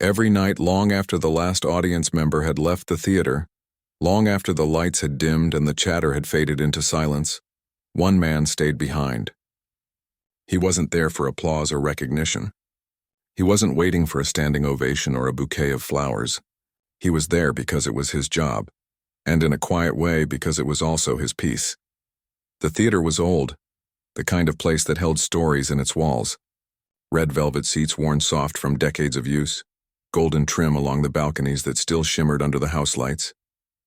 Every night, long after the last audience member had left the theater, long after the lights had dimmed and the chatter had faded into silence, one man stayed behind. He wasn't there for applause or recognition. He wasn't waiting for a standing ovation or a bouquet of flowers. He was there because it was his job, and in a quiet way because it was also his piece. The theater was old, the kind of place that held stories in its walls. Red velvet seats worn soft from decades of use, golden trim along the balconies that still shimmered under the house lights,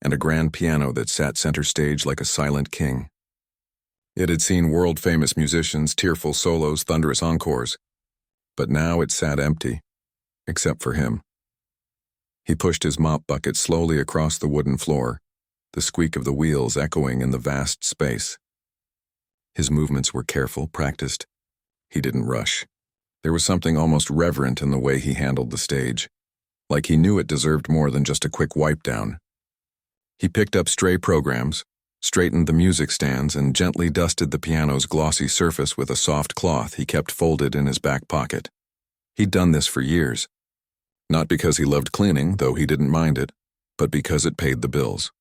and a grand piano that sat center stage like a silent king. It had seen world-famous musicians, tearful solos, thunderous encores, but now it sat empty, except for him. He pushed his mop bucket slowly across the wooden floor, the squeak of the wheels echoing in the vast space. His movements were careful, practiced. He didn't rush. There was something almost reverent in the way he handled the stage, like he knew it deserved more than just a quick wipe down. He picked up stray programs, straightened the music stands, and gently dusted the piano's glossy surface with a soft cloth he kept folded in his back pocket. He'd done this for years. Not because he loved cleaning, though he didn't mind it, but because it paid the bills.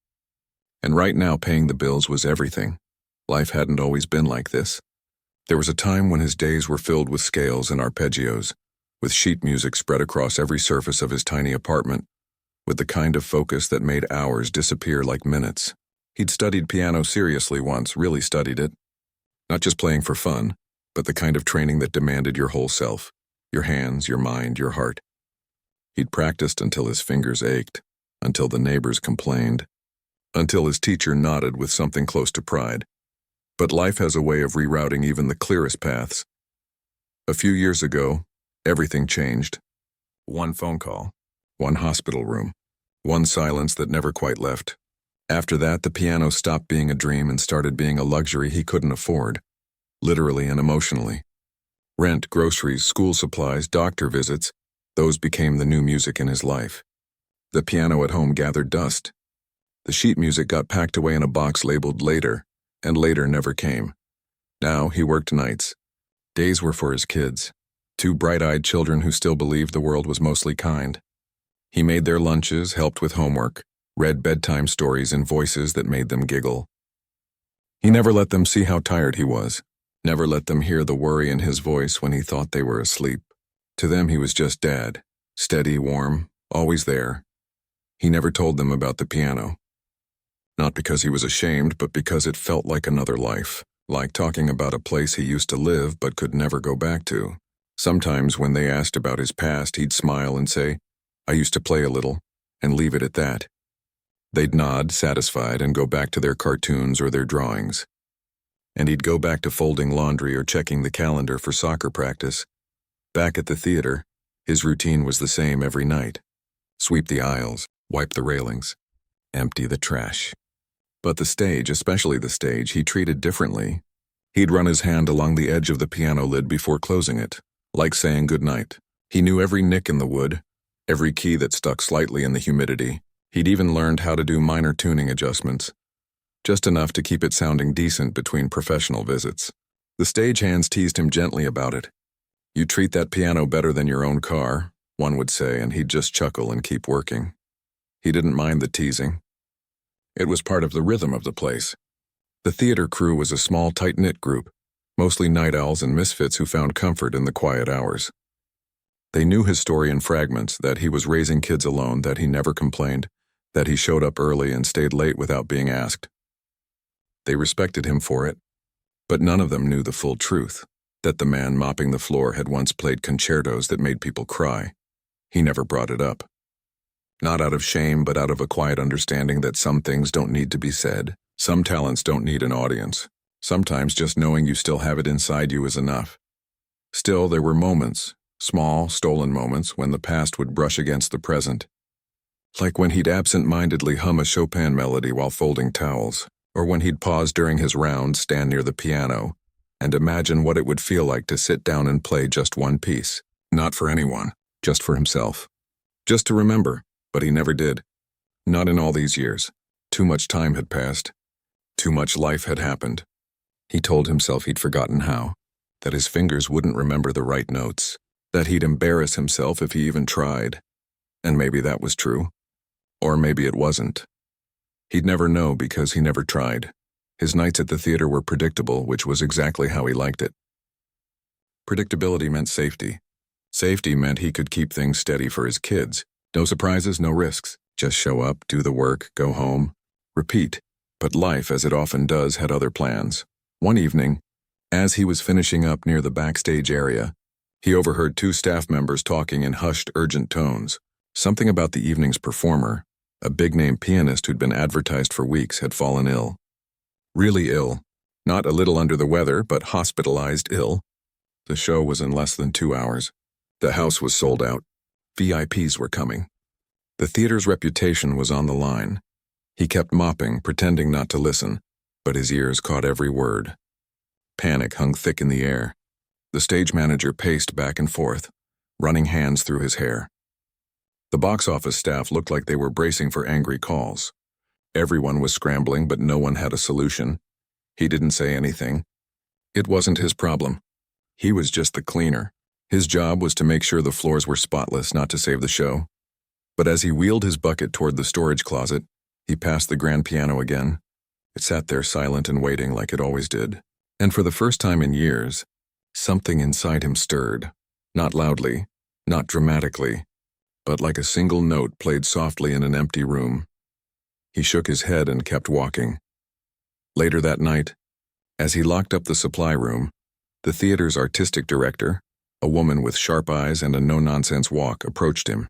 And right now paying the bills was everything. Life hadn't always been like this. There was a time when his days were filled with scales and arpeggios, with sheet music spread across every surface of his tiny apartment, with the kind of focus that made hours disappear like minutes. He'd studied piano seriously once, really studied it. Not just playing for fun, but the kind of training that demanded your whole self, your hands, your mind, your heart. He'd practiced until his fingers ached, until the neighbors complained, until his teacher nodded with something close to pride. But life has a way of rerouting even the clearest paths. A few years ago, everything changed. One phone call, one hospital room, one silence that never quite left. After that, the piano stopped being a dream and started being a luxury he couldn't afford, literally and emotionally. Rent, groceries, school supplies, doctor visits, those became the new music in his life. The piano at home gathered dust. The sheet music got packed away in a box labeled later, and later never came. Now he worked nights. Days were for his kids, two bright-eyed children who still believed the world was mostly kind. He made their lunches, helped with homework, read bedtime stories in voices that made them giggle. He never let them see how tired he was, never let them hear the worry in his voice when he thought they were asleep. To them he was just dad, steady, warm, always there. He never told them about the piano. Not because he was ashamed, but because it felt like another life, like talking about a place he used to live but could never go back to. Sometimes when they asked about his past, he'd smile and say, "I used to play a little," and leave it at that. They'd nod, satisfied, and go back to their cartoons or their drawings. And he'd go back to folding laundry or checking the calendar for soccer practice. Back at the theater, his routine was the same every night. Sweep the aisles, wipe the railings, empty the trash. But the stage, especially the stage, he treated differently. He'd run his hand along the edge of the piano lid before closing it, like saying goodnight. He knew every nick in the wood, every key that stuck slightly in the humidity. He'd even learned how to do minor tuning adjustments, just enough to keep it sounding decent between professional visits. The stagehands teased him gently about it. "You treat that piano better than your own car," one would say, and he'd just chuckle and keep working. He didn't mind the teasing. It was part of the rhythm of the place. The theater crew was a small, tight-knit group, mostly night owls and misfits who found comfort in the quiet hours. They knew his story in fragments, that he was raising kids alone, that he never complained, that he showed up early and stayed late without being asked. They respected him for it, but none of them knew the full truth, that the man mopping the floor had once played concertos that made people cry. He never brought it up. Not out of shame, but out of a quiet understanding that some things don't need to be said. Some talents don't need an audience. Sometimes just knowing you still have it inside you is enough. Still, there were moments, small, stolen moments, when the past would brush against the present. Like when he'd absent-mindedly hum a Chopin melody while folding towels, or when he'd pause during his round, stand near the piano, and imagine what it would feel like to sit down and play just one piece. Not for anyone, just for himself. Just to remember, but he never did. Not in all these years. Too much time had passed. Too much life had happened. He told himself he'd forgotten how, that his fingers wouldn't remember the right notes, that he'd embarrass himself if he even tried. And maybe that was true. Or maybe it wasn't. He'd never know because he never tried. His nights at the theater were predictable, which was exactly how he liked it. Predictability meant safety. Safety meant he could keep things steady for his kids. No surprises, no risks. Just show up, do the work, go home, repeat. But life, as it often does, had other plans. One evening, as he was finishing up near the backstage area, he overheard two staff members talking in hushed, urgent tones. Something about the evening's performer, a big-name pianist who'd been advertised for weeks, had fallen ill. Really ill. Not a little under the weather, but hospitalized ill. The show was in less than 2 hours. The house was sold out. VIPs were coming. The theater's reputation was on the line. He kept mopping, pretending not to listen, but his ears caught every word. Panic hung thick in the air. The stage manager paced back and forth, running hands through his hair. The box office staff looked like they were bracing for angry calls. Everyone was scrambling, but no one had a solution. He didn't say anything. It wasn't his problem. He was just the cleaner. His job was to make sure the floors were spotless, not to save the show. But as he wheeled his bucket toward the storage closet, he passed the grand piano again. It sat there silent and waiting like it always did. And for the first time in years, something inside him stirred. Not loudly, not dramatically, but like a single note played softly in an empty room. He shook his head and kept walking. Later that night, as he locked up the supply room, the theater's artistic director, a woman with sharp eyes and a no-nonsense walk, approached him.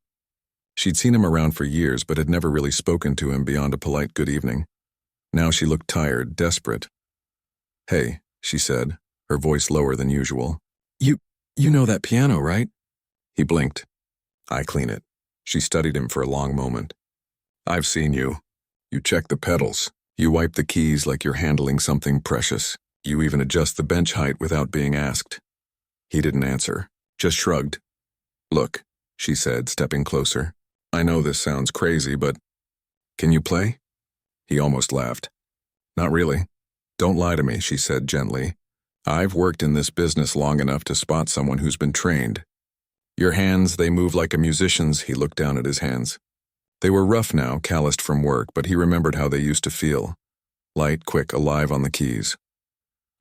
She'd seen him around for years but had never really spoken to him beyond a polite good evening. Now she looked tired, desperate. "Hey," she said, her voice lower than usual. You know that piano, right?" He blinked. "I clean it." She studied him for a long moment. "I've seen you. You check the pedals. You wipe the keys like you're handling something precious. You even adjust the bench height without being asked." He didn't answer, just shrugged. "Look," she said, stepping closer. "I know this sounds crazy, but can you play?" He almost laughed. "Not really. Don't lie to me," she said gently. "I've worked in this business long enough to spot someone who's been trained. Your hands, they move like a musician's." He looked down at his hands. They were rough now, calloused from work, but he remembered how they used to feel. Light, quick, alive on the keys.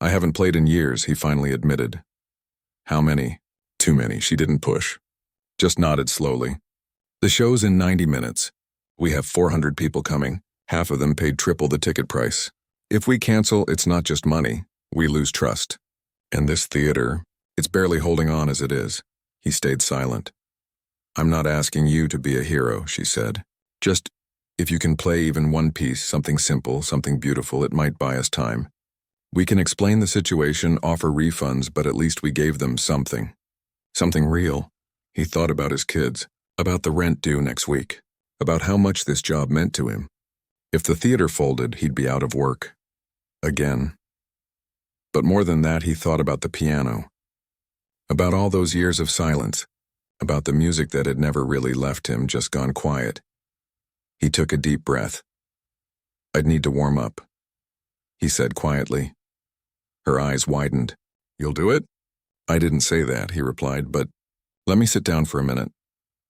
"I haven't played in years," he finally admitted. "How many?" "Too many." She didn't push. Just nodded slowly. "The show's in 90 minutes. We have 400 people coming. Half of them paid triple the ticket price. If we cancel, it's not just money. We lose trust. And this theater, it's barely holding on as it is." He stayed silent. "I'm not asking you to be a hero," she said. "Just, if you can play even one piece, something simple, something beautiful, it might buy us time. We can explain the situation, offer refunds, but at least we gave them something. Something real." He thought about his kids, about the rent due next week, about how much this job meant to him. If the theater folded, he'd be out of work. Again. But more than that, he thought about the piano. About all those years of silence. About the music that had never really left him, just gone quiet. He took a deep breath. "I'd need to warm up," he said quietly. Her eyes widened. "You'll do it?" "I didn't say that," he replied, "but let me sit down for a minute."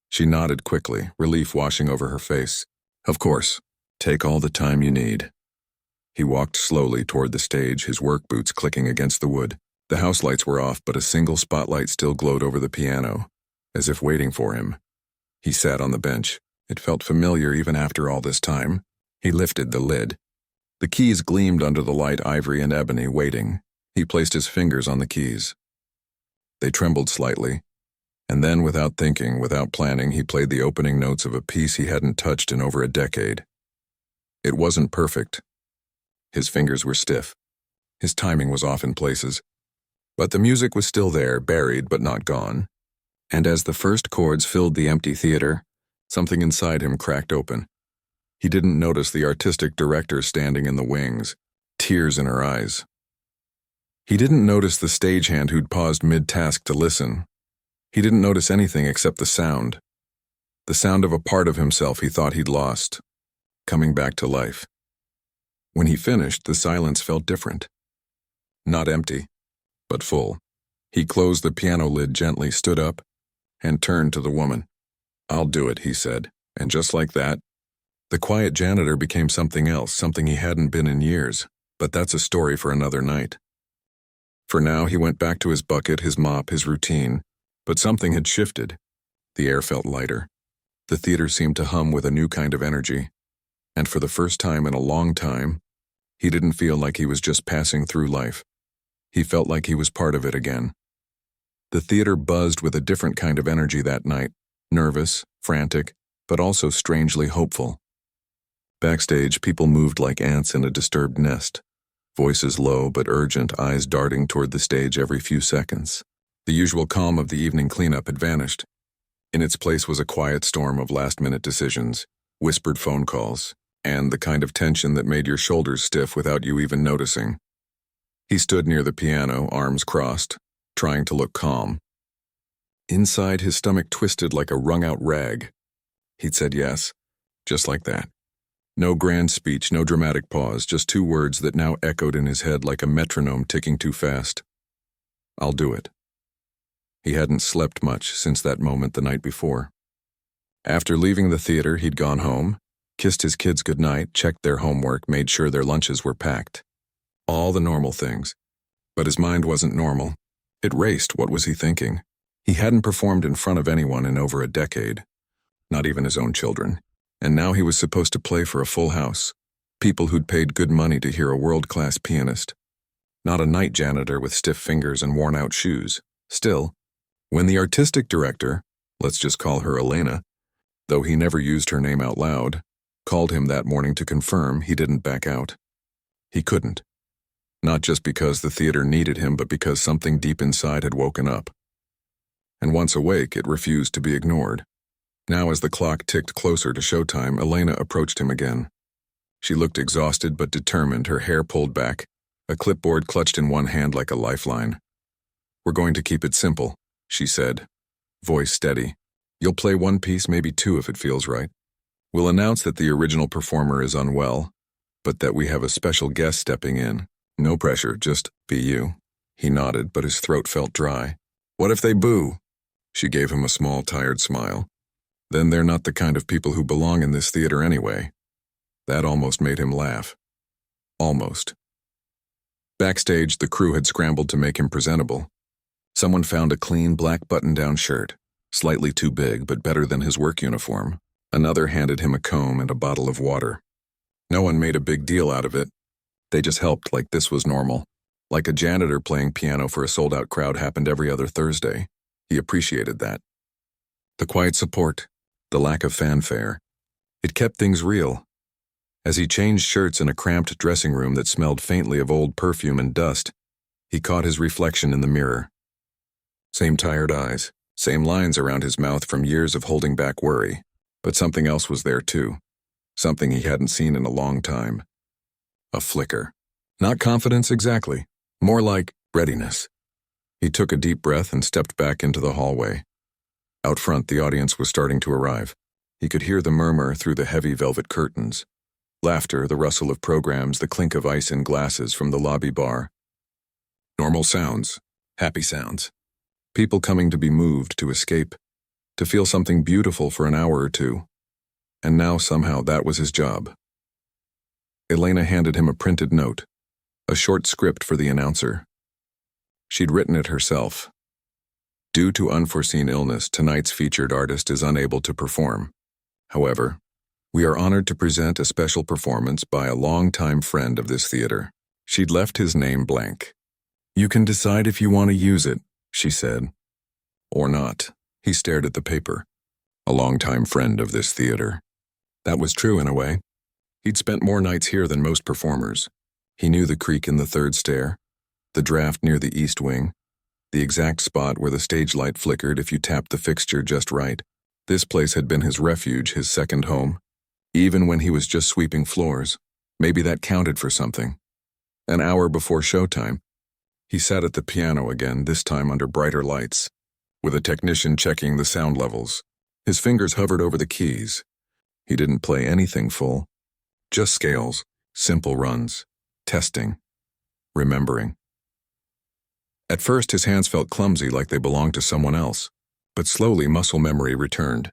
She nodded quickly, relief washing over her face. "Of course. Take all the time you need." He walked slowly toward the stage, his work boots clicking against the wood. The house lights were off, but a single spotlight still glowed over the piano, as if waiting for him. He sat on the bench. It felt familiar even after all this time. He lifted the lid. The keys gleamed under the light, ivory and ebony, waiting. He placed his fingers on the keys. They trembled slightly, and then, without thinking, without planning, he played the opening notes of a piece he hadn't touched in over a decade. It wasn't perfect. His fingers were stiff. His timing was off in places. But the music was still there, buried but not gone. And as the first chords filled the empty theater, something inside him cracked open. He didn't notice the artistic director standing in the wings, tears in her eyes. He didn't notice the stagehand who'd paused mid-task to listen. He didn't notice anything except the sound. The sound of a part of himself he thought he'd lost, coming back to life. When he finished, the silence felt different. Not empty, but full. He closed the piano lid gently, stood up, and turned to the woman. "I'll do it," he said, and just like that, the quiet janitor became something else, something he hadn't been in years, but that's a story for another night. For now, he went back to his bucket, his mop, his routine, but something had shifted. The air felt lighter. The theater seemed to hum with a new kind of energy, and for the first time in a long time, he didn't feel like he was just passing through life. He felt like he was part of it again. The theater buzzed with a different kind of energy that night, nervous, frantic, but also strangely hopeful. Backstage, people moved like ants in a disturbed nest, voices low but urgent, eyes darting toward the stage every few seconds. The usual calm of the evening cleanup had vanished. In its place was a quiet storm of last-minute decisions, whispered phone calls, and the kind of tension that made your shoulders stiff without you even noticing. He stood near the piano, arms crossed, trying to look calm. Inside, his stomach twisted like a wrung-out rag. He'd said yes, just like that. No grand speech, no dramatic pause, just two words that now echoed in his head like a metronome ticking too fast. "I'll do it." He hadn't slept much since that moment the night before. After leaving the theater, he'd gone home, kissed his kids goodnight, checked their homework, made sure their lunches were packed. All the normal things. But his mind wasn't normal. It raced. What was he thinking? He hadn't performed in front of anyone in over a decade, not even his own children. And now he was supposed to play for a full house, people who'd paid good money to hear a world-class pianist, not a night janitor with stiff fingers and worn-out shoes. Still, when the artistic director, let's just call her Elena, though he never used her name out loud, called him that morning to confirm, he didn't back out. He couldn't. Not just because the theater needed him, but because something deep inside had woken up. And once awake, it refused to be ignored. Now, as the clock ticked closer to showtime, Elena approached him again. She looked exhausted but determined, her hair pulled back, a clipboard clutched in one hand like a lifeline. "We're going to keep it simple," she said, voice steady. "You'll play one piece, maybe two if it feels right. We'll announce that the original performer is unwell, but that we have a special guest stepping in. No pressure, just be you." He nodded, but his throat felt dry. "What if they boo?" She gave him a small, tired smile. "Then they're not the kind of people who belong in this theater anyway." That almost made him laugh. Almost. Backstage, the crew had scrambled to make him presentable. Someone found a clean black button-down shirt, slightly too big but better than his work uniform. Another handed him a comb and a bottle of water. No one made a big deal out of it. They just helped like this was normal. Like a janitor playing piano for a sold-out crowd happened every other Thursday. He appreciated that. The quiet support, the lack of fanfare. It kept things real. As he changed shirts in a cramped dressing room that smelled faintly of old perfume and dust, he caught his reflection in the mirror. Same tired eyes, same lines around his mouth from years of holding back worry. But something else was there too. Something he hadn't seen in a long time. A flicker. Not confidence exactly, more like readiness. He took a deep breath and stepped back into the hallway. Out front, the audience was starting to arrive. He could hear the murmur through the heavy velvet curtains. Laughter, the rustle of programs, the clink of ice in glasses from the lobby bar. Normal sounds, happy sounds. People coming to be moved, to escape, to feel something beautiful for an hour or two. And now somehow that was his job. Elena handed him a printed note, a short script for the announcer. She'd written it herself. Due to unforeseen illness, tonight's featured artist is unable to perform. However, we are honored to present a special performance by a longtime friend of this theater. She'd left his name blank. "You can decide if you want to use it," she said. "Or not." He stared at the paper. A longtime friend of this theater. That was true in a way. He'd spent more nights here than most performers. He knew the creak in the third stair, the draft near the east wing, the exact spot where the stage light flickered if you tapped the fixture just right. This place had been his refuge, his second home. Even when he was just sweeping floors, maybe that counted for something. An hour before showtime, he sat at the piano again, this time under brighter lights, with a technician checking the sound levels. His fingers hovered over the keys. He didn't play anything full, just scales, simple runs, testing, remembering. At first, his hands felt clumsy like they belonged to someone else, but slowly muscle memory returned.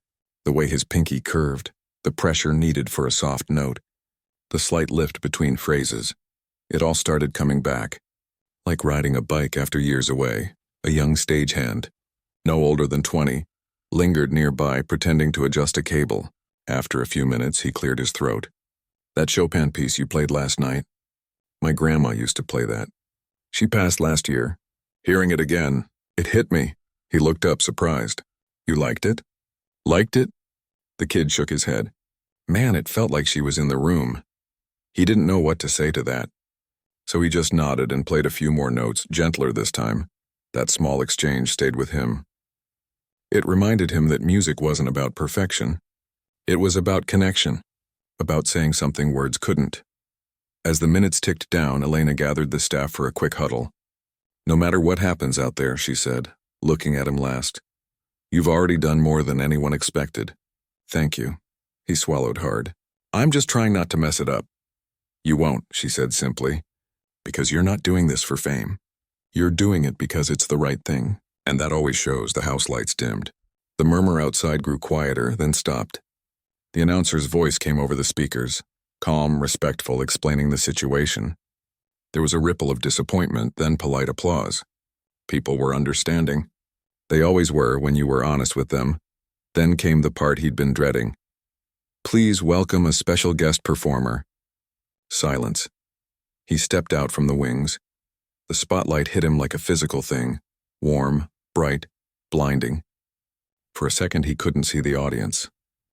The way his pinky curved, the pressure needed for a soft note, the slight lift between phrases. It all started coming back. Like riding a bike after years away, a young stagehand, no older than 20, lingered nearby pretending to adjust a cable. After a few minutes, he cleared his throat. "That Chopin piece you played last night? My grandma used to play that. She passed last year. Hearing it again, it hit me." He looked up, surprised. "You liked it?" "Liked it?" The kid shook his head. Man, it felt like she was in the room. He didn't know what to say to that. So he just nodded and played a few more notes, gentler this time. That small exchange stayed with him. It reminded him that music wasn't about perfection. It was about connection, about saying something words couldn't. As the minutes ticked down, Elena gathered the staff for a quick huddle. "No matter what happens out there," she said, looking at him last, "you've already done more than anyone expected. Thank you." He swallowed hard. "I'm just trying not to mess it up." "You won't," she said simply, "because you're not doing this for fame. You're doing it because it's the right thing, and that always shows." The house lights dimmed. The murmur outside grew quieter, then stopped. The announcer's voice came over the speakers, calm, respectful, explaining the situation. There was a ripple of disappointment, then polite applause. People were understanding. They always were when you were honest with them. Then came the part he'd been dreading. "Please welcome a special guest performer." Silence. He stepped out from the wings. The spotlight hit him like a physical thing, warm, bright, blinding. For a second he couldn't see the audience,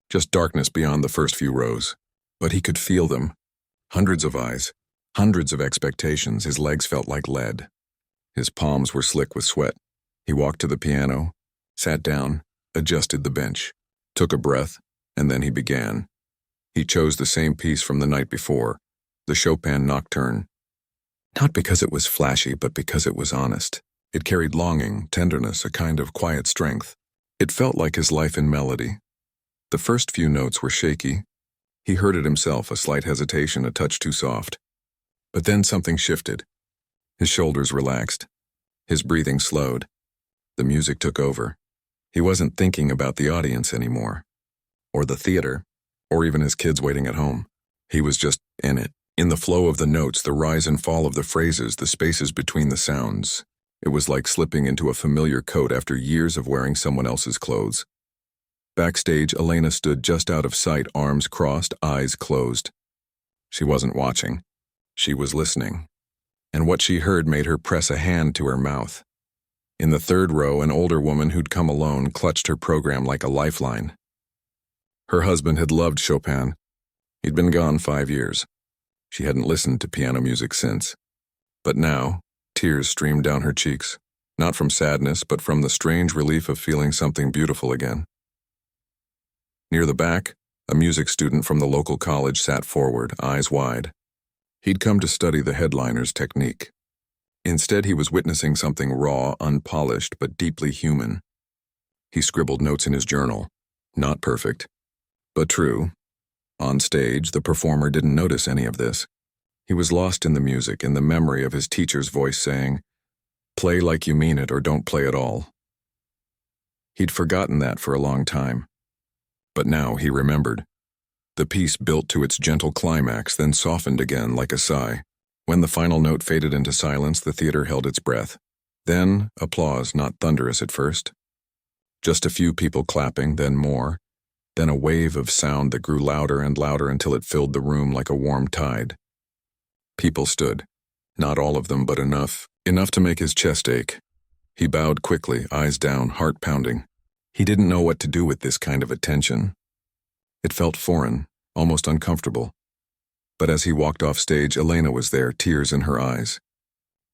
just darkness beyond the first few rows. But he could feel them. Hundreds of eyes, hundreds of expectations. His legs felt like lead. His palms were slick with sweat. He walked to the piano, sat down, adjusted the bench, took a breath, and then he began. He chose the same piece from the night before, the Chopin Nocturne. Not because it was flashy, but because it was honest. It carried longing, tenderness, a kind of quiet strength. It felt like his life in melody. The first few notes were shaky. He heard it himself, a slight hesitation, a touch too soft. But then something shifted. His shoulders relaxed. His breathing slowed. The music took over. He wasn't thinking about the audience anymore, or the theater, or even his kids waiting at home. He was just in it, in the flow of the notes, the rise and fall of the phrases, the spaces between the sounds. It was like slipping into a familiar coat after years of wearing someone else's clothes. Backstage, Elena stood just out of sight, arms crossed, eyes closed. She wasn't watching. She was listening. And what she heard made her press a hand to her mouth. In the third row, an older woman who'd come alone clutched her program like a lifeline. Her husband had loved Chopin. He'd been gone 5 years. She hadn't listened to piano music since. But now, tears streamed down her cheeks, not from sadness, but from the strange relief of feeling something beautiful again. Near the back, a music student from the local college sat forward, eyes wide. He'd come to study the headliner's technique. Instead, he was witnessing something raw, unpolished, but deeply human. He scribbled notes in his journal. Not perfect, but true. On stage, the performer didn't notice any of this. He was lost in the music, in the memory of his teacher's voice saying, "Play like you mean it or don't play at all." He'd forgotten that for a long time. But now he remembered. The piece built to its gentle climax, then softened again like a sigh. When the final note faded into silence, the theater held its breath. Then applause, not thunderous at first. Just a few people clapping, then more. Then a wave of sound that grew louder and louder until it filled the room like a warm tide. People stood. Not all of them, but enough to make his chest ache. He bowed quickly, eyes down, heart pounding. He didn't know what to do with this kind of attention. It felt foreign, almost uncomfortable. But as he walked off stage, Elena was there, tears in her eyes.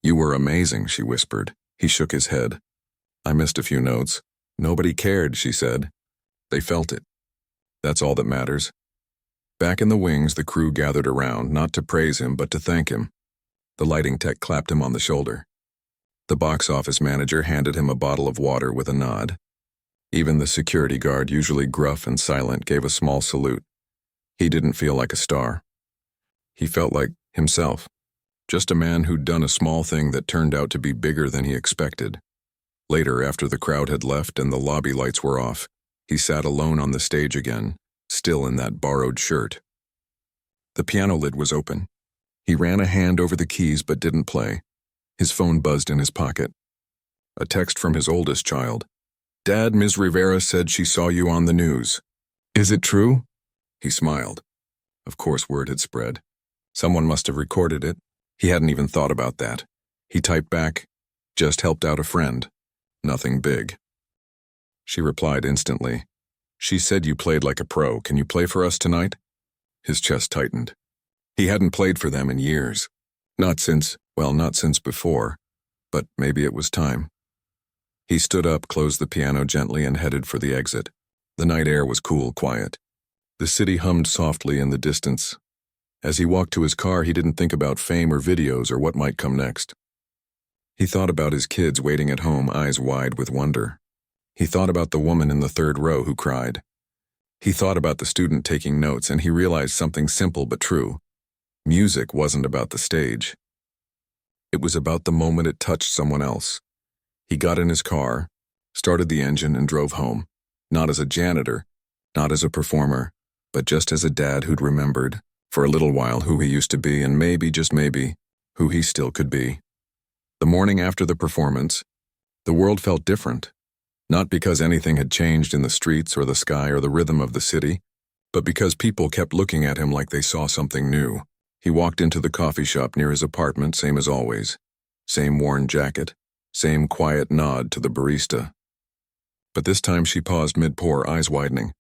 "You were amazing," she whispered. He shook his head. "I missed a few notes." "Nobody cared," she said. "They felt it. That's all that matters." Back in the wings, the crew gathered around, not to praise him, but to thank him. The lighting tech clapped him on the shoulder. The box office manager handed him a bottle of water with a nod. Even the security guard, usually gruff and silent, gave a small salute. He didn't feel like a star. He felt like himself, just a man who'd done a small thing that turned out to be bigger than he expected. Later, after the crowd had left and the lobby lights were off, He sat alone on the stage again, still in that borrowed shirt. The piano lid was open. He ran a hand over the keys but didn't play. His phone buzzed in his pocket. A text from his oldest child. "Dad, Ms. Rivera said she saw you on the news. Is it true?" He smiled. Of course word had spread. Someone must have recorded it. He hadn't even thought about that. He typed back, "Just helped out a friend. Nothing big." She replied instantly. "She said you played like a pro. Can you play for us tonight?" His chest tightened. He hadn't played for them in years. Not since before, but maybe it was time. He stood up, closed the piano gently, and headed for the exit. The night air was cool, quiet. The city hummed softly in the distance. As he walked to his car, he didn't think about fame or videos or what might come next. He thought about his kids waiting at home, eyes wide with wonder. He thought about the woman in the third row who cried. He thought about the student taking notes, and he realized something simple but true. Music wasn't about the stage. It was about the moment it touched someone else. He got in his car, started the engine, and drove home. Not as a janitor, not as a performer, but just as a dad who'd remembered, for a little while, who he used to be, and maybe, just maybe, who he still could be. The morning after the performance, the world felt different. Not because anything had changed in the streets or the sky or the rhythm of the city, but because people kept looking at him like they saw something new. He walked into the coffee shop near his apartment, same as always. Same worn jacket, same quiet nod to the barista. But this time she paused mid-pour, eyes widening.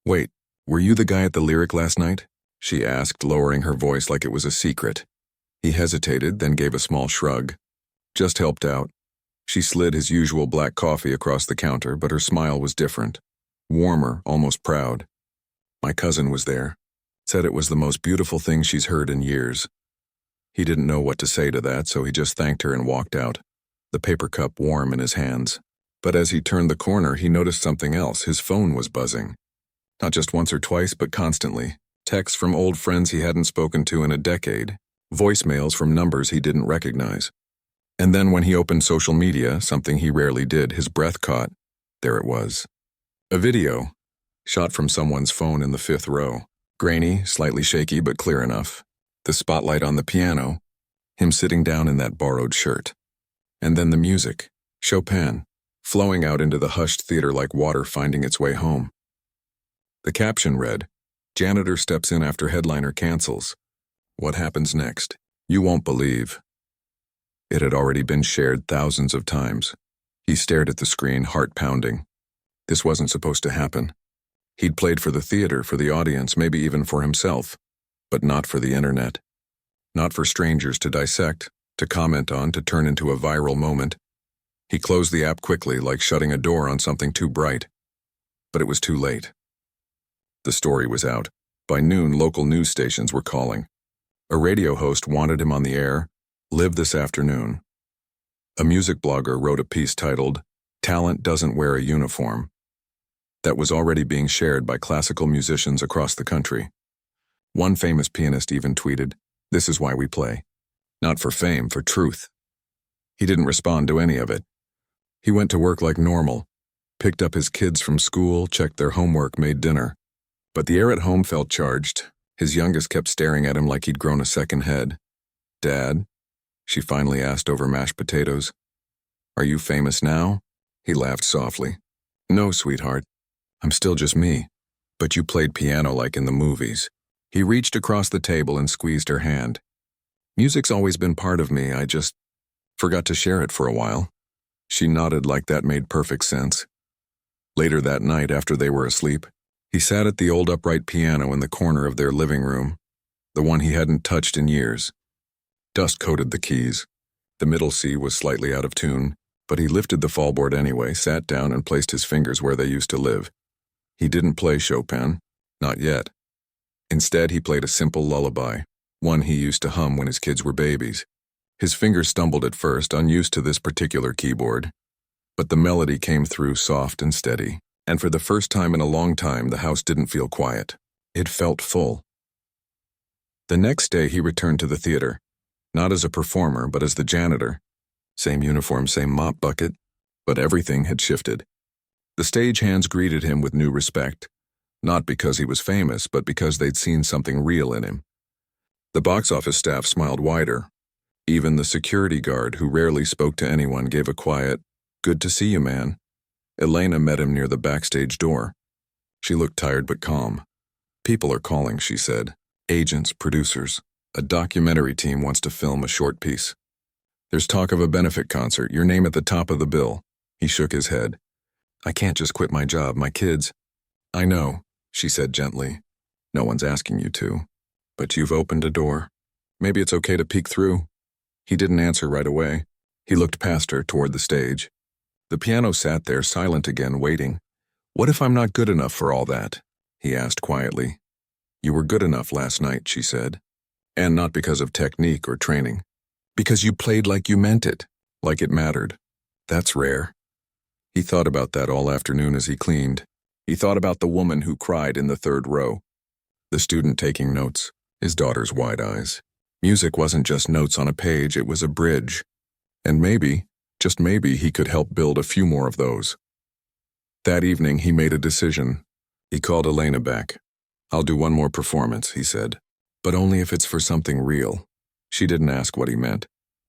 "Wait, were you the guy at the Lyric last night?" she asked, lowering her voice like it was a secret. He hesitated, then gave a small shrug. "Just helped out." She slid his usual black coffee across the counter, but her smile was different. Warmer, almost proud. "My cousin was there. Said it was the most beautiful thing she's heard in years." He didn't know what to say to that, so he just thanked her and walked out, the paper cup warm in his hands. But as he turned the corner, he noticed something else. His phone was buzzing. Not just once or twice, but constantly. Texts from old friends he hadn't spoken to in a decade. Voicemails from numbers he didn't recognize. And then when he opened social media, something he rarely did, his breath caught. There it was. A video, shot from someone's phone in the fifth row. Grainy, slightly shaky, but clear enough. The spotlight on the piano, him sitting down in that borrowed shirt. And then the music, Chopin, flowing out into the hushed theater like water finding its way home. The caption read, "Janitor steps in after headliner cancels. What happens next? You won't believe." It had already been shared thousands of times. He stared at the screen, heart pounding. This wasn't supposed to happen. He'd played for the theater, for the audience, maybe even for himself, but not for the internet. Not for strangers to dissect, to comment on, to turn into a viral moment. He closed the app quickly, like shutting a door on something too bright. But it was too late. The story was out. By noon, local news stations were calling. A radio host wanted him on the air, live this afternoon. A music blogger wrote a piece titled, "Talent Doesn't Wear a Uniform," that was already being shared by classical musicians across the country. One famous pianist even tweeted, "This is why we play. Not for fame, for truth." He didn't respond to any of it. He went to work like normal, picked up his kids from school, checked their homework, made dinner. But the air at home felt charged. His youngest kept staring at him like he'd grown a second head. "Dad?" she finally asked over mashed potatoes. "Are you famous now?" He laughed softly. "No, sweetheart. I'm still just me. But you played piano like in the movies." He reached across the table and squeezed her hand. "Music's always been part of me. I just forgot to share it for a while." She nodded like that made perfect sense. Later that night, after they were asleep, he sat at the old upright piano in the corner of their living room, the one he hadn't touched in years. Dust coated the keys. The middle C was slightly out of tune, but he lifted the fallboard anyway, sat down, and placed his fingers where they used to live. He didn't play Chopin, not yet. Instead, he played a simple lullaby, one he used to hum when his kids were babies. His fingers stumbled at first, unused to this particular keyboard, but the melody came through soft and steady, and for the first time in a long time, the house didn't feel quiet. It felt full. The next day, he returned to the theater, not as a performer, but as the janitor. Same uniform, same mop bucket, but everything had shifted. The stagehands greeted him with new respect, not because he was famous, but because they'd seen something real in him. The box office staff smiled wider. Even the security guard, who rarely spoke to anyone, gave a quiet, "Good to see you, man." Elena met him near the backstage door. She looked tired but calm. "People are calling," she said. "Agents, producers. A documentary team wants to film a short piece. There's talk of a benefit concert, your name at the top of the bill." He shook his head. "I can't just quit my job, my kids." "I know," she said gently. "No one's asking you to. But you've opened a door. Maybe it's okay to peek through." He didn't answer right away. He looked past her toward the stage. The piano sat there, silent again, waiting. "What if I'm not good enough for all that?" he asked quietly. "You were good enough last night," she said. "And not because of technique or training. Because you played like you meant it, like it mattered. That's rare." He thought about that all afternoon as he cleaned. He thought about the woman who cried in the third row, the student taking notes, his daughter's wide eyes. Music wasn't just notes on a page, it was a bridge. And maybe, just maybe, he could help build a few more of those. That evening, he made a decision. He called Elena back. "I'll do one more performance," he said, "but only if it's for something real." She didn't ask what he meant.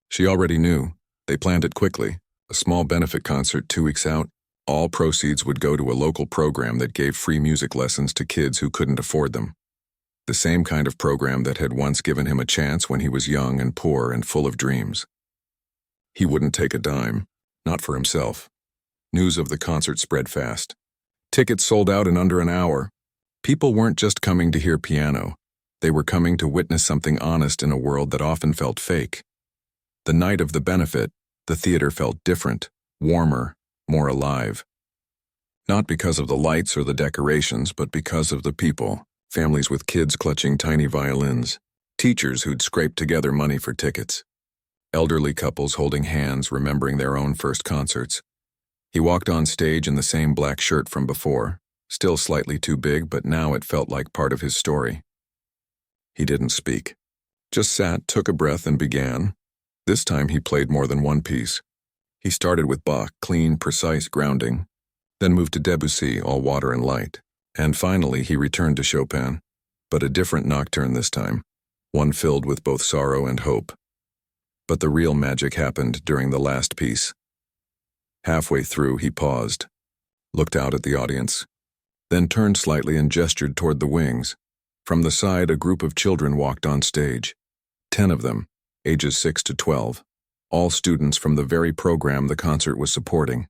She already knew. They planned it quickly. A small benefit concert 2 weeks out. All proceeds would go to a local program that gave free music lessons to kids who couldn't afford them. The same kind of program that had once given him a chance when he was young and poor and full of dreams. He wouldn't take a dime, not for himself. News of the concert spread fast. Tickets sold out in under an hour. People weren't just coming to hear piano. They were coming to witness something honest in a world that often felt fake. The night of the benefit, the theater felt different, warmer, more alive. Not because of the lights or the decorations, but because of the people. Families with kids clutching tiny violins. Teachers who'd scraped together money for tickets. Elderly couples holding hands, remembering their own first concerts. He walked on stage in the same black shirt from before, still slightly too big, but now it felt like part of his story. He didn't speak. Just sat, took a breath, and began. This time he played more than one piece. He started with Bach, clean, precise grounding, then moved to Debussy, all water and light. And finally he returned to Chopin, but a different nocturne this time, one filled with both sorrow and hope. But the real magic happened during the last piece. Halfway through he paused, looked out at the audience, then turned slightly and gestured toward the wings. From the side, a group of children walked on stage. 10 of them, ages 6 to 12, all students from the very program the concert was supporting.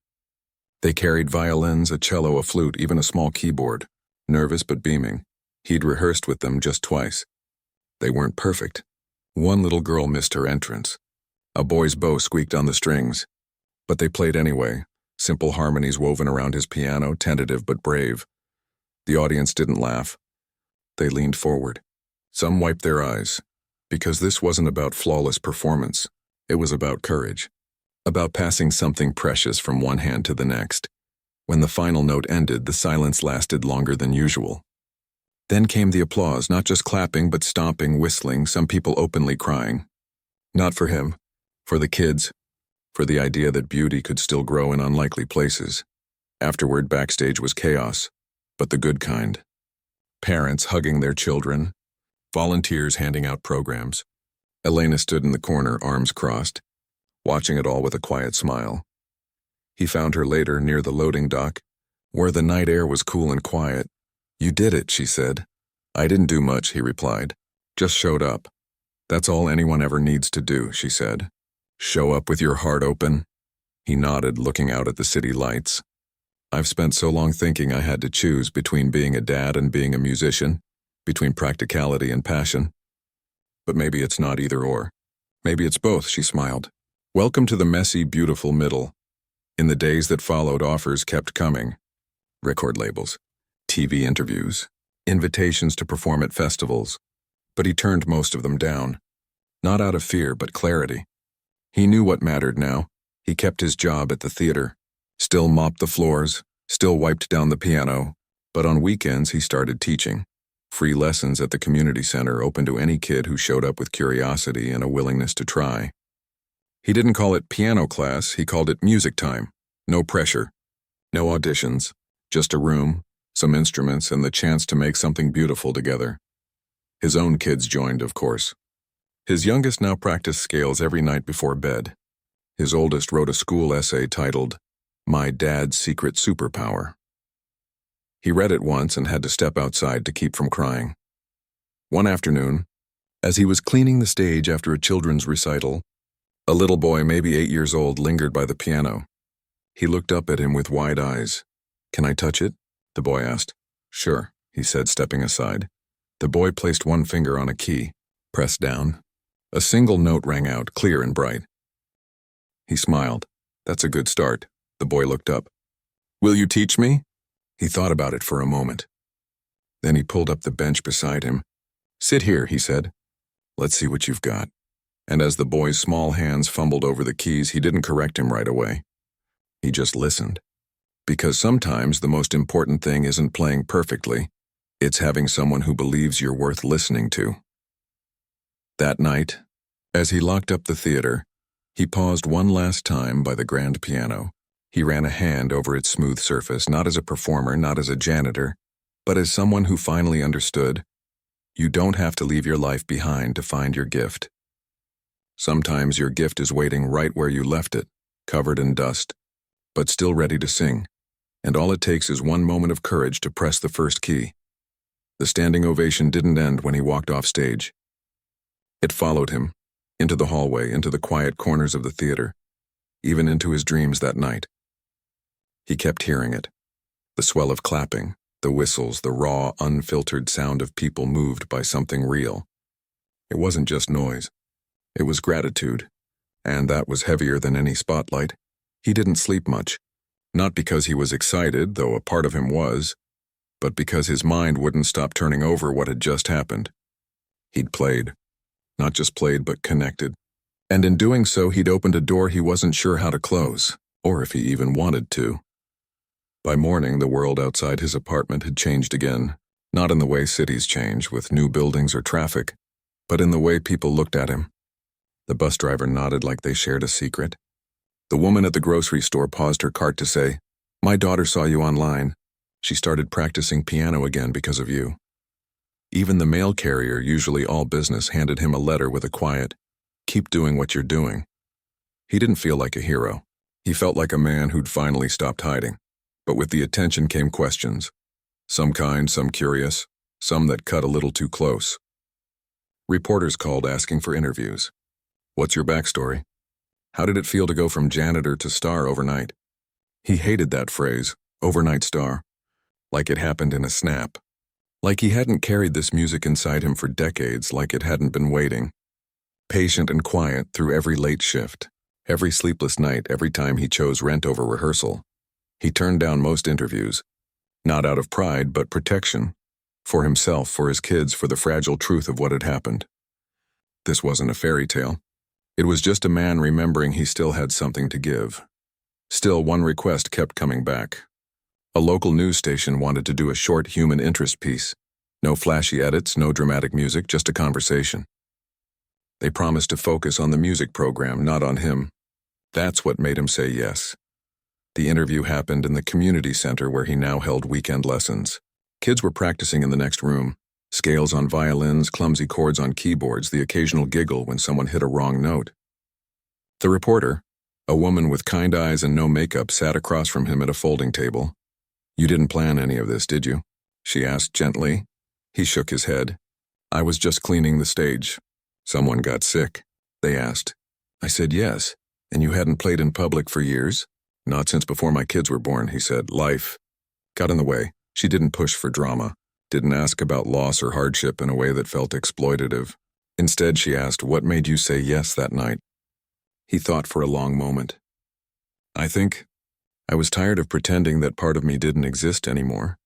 They carried violins, a cello, a flute, even a small keyboard. Nervous but beaming. He'd rehearsed with them just twice. They weren't perfect. One little girl missed her entrance. A boy's bow squeaked on the strings. But they played anyway, simple harmonies woven around his piano, tentative but brave. The audience didn't laugh. They leaned forward. Some wiped their eyes, because this wasn't about flawless performance. It was about courage, about passing something precious from one hand to the next. When the final note ended, the silence lasted longer than usual. Then came the applause, not just clapping, but stomping, whistling, some people openly crying. Not for him, for the kids, for the idea that beauty could still grow in unlikely places. Afterward, backstage was chaos, but the good kind. Parents hugging their children, volunteers handing out programs. Elena stood in the corner, arms crossed, watching it all with a quiet smile. He found her later near the loading dock, where the night air was cool and quiet. "You did it," she said. "I didn't do much," he replied. "Just showed up. That's all anyone ever needs to do," she said. "Show up with your heart open." He nodded, looking out at the city lights. "I've spent so long thinking I had to choose between being a dad and being a musician, between practicality and passion. But maybe it's not either or. Maybe it's both," she smiled. "Welcome to the messy, beautiful middle." In the days that followed, offers kept coming. Record labels, TV interviews, invitations to perform at festivals. But he turned most of them down. Not out of fear, but clarity. He knew what mattered now. He kept his job at the theater, still mopped the floors, still wiped down the piano, but on weekends he started teaching. Free lessons at the community center open to any kid who showed up with curiosity and a willingness to try. He didn't call it piano class, he called it music time. No pressure, No auditions, just a room, some instruments, and the chance to make something beautiful together. His own kids joined, of course. His youngest now practiced scales every night before bed. His oldest wrote a school essay titled, "My Dad's Secret Superpower." He read it once and had to step outside to keep from crying. One afternoon, as he was cleaning the stage after a children's recital, a little boy, maybe 8 years old, lingered by the piano. He looked up at him with wide eyes. "Can I touch it?" the boy asked. "Sure," he said, stepping aside. The boy placed one finger on a key, pressed down. A single note rang out, clear and bright. He smiled. "That's a good start." The boy looked up. "Will you teach me?" He thought about it for a moment. Then he pulled up the bench beside him. "Sit here," he said. "Let's see what you've got." And as the boy's small hands fumbled over the keys, he didn't correct him right away. He just listened. Because sometimes the most important thing isn't playing perfectly, it's having someone who believes you're worth listening to. That night, as he locked up the theater, he paused one last time by the grand piano. He ran a hand over its smooth surface, not as a performer, not as a janitor, but as someone who finally understood. You don't have to leave your life behind to find your gift. Sometimes your gift is waiting right where you left it, covered in dust, but still ready to sing, and all it takes is one moment of courage to press the first key. The standing ovation didn't end when he walked off stage. It followed him, into the hallway, into the quiet corners of the theater, even into his dreams that night. He kept hearing it, the swell of clapping, the whistles, the raw, unfiltered sound of people moved by something real. It wasn't just noise. It was gratitude, and that was heavier than any spotlight. He didn't sleep much, not because he was excited, though a part of him was, but because his mind wouldn't stop turning over what had just happened. He'd played. Not just played, but connected. And in doing so, he'd opened a door he wasn't sure how to close, or if he even wanted to. By morning, the world outside his apartment had changed again, not in the way cities change, with new buildings or traffic, but in the way people looked at him. The bus driver nodded like they shared a secret. The woman at the grocery store paused her cart to say, "My daughter saw you online. She started practicing piano again because of you." Even the mail carrier, usually all business, handed him a letter with a quiet, "Keep doing what you're doing." He didn't feel like a hero. He felt like a man who'd finally stopped hiding. But with the attention came questions. Some kind, some curious, some that cut a little too close. Reporters called asking for interviews. "What's your backstory? How did it feel to go from janitor to star overnight?" He hated that phrase, overnight star, like it happened in a snap. Like he hadn't carried this music inside him for decades, like it hadn't been waiting. Patient and quiet through every late shift, every sleepless night, every time he chose rent over rehearsal. He turned down most interviews, not out of pride, but protection, for himself, for his kids, for the fragile truth of what had happened. This wasn't a fairy tale. It was just a man remembering he still had something to give. Still, one request kept coming back. A local news station wanted to do a short human interest piece. No flashy edits, no dramatic music, just a conversation. They promised to focus on the music program, not on him. That's what made him say yes. The interview happened in the community center where he now held weekend lessons. Kids were practicing in the next room. Scales on violins, clumsy chords on keyboards, the occasional giggle when someone hit a wrong note. The reporter, a woman with kind eyes and no makeup, sat across from him at a folding table. "You didn't plan any of this, did you?" she asked gently. He shook his head. "I was just cleaning the stage." "Someone got sick?" they asked. I said yes. "And you hadn't played in public for years?" "Not since before my kids were born," he said. "Life got in the way." She didn't push for drama, didn't ask about loss or hardship in a way that felt exploitative. Instead, she asked, "What made you say yes that night?" He thought for a long moment. "I think I was tired of pretending that part of me didn't exist anymore.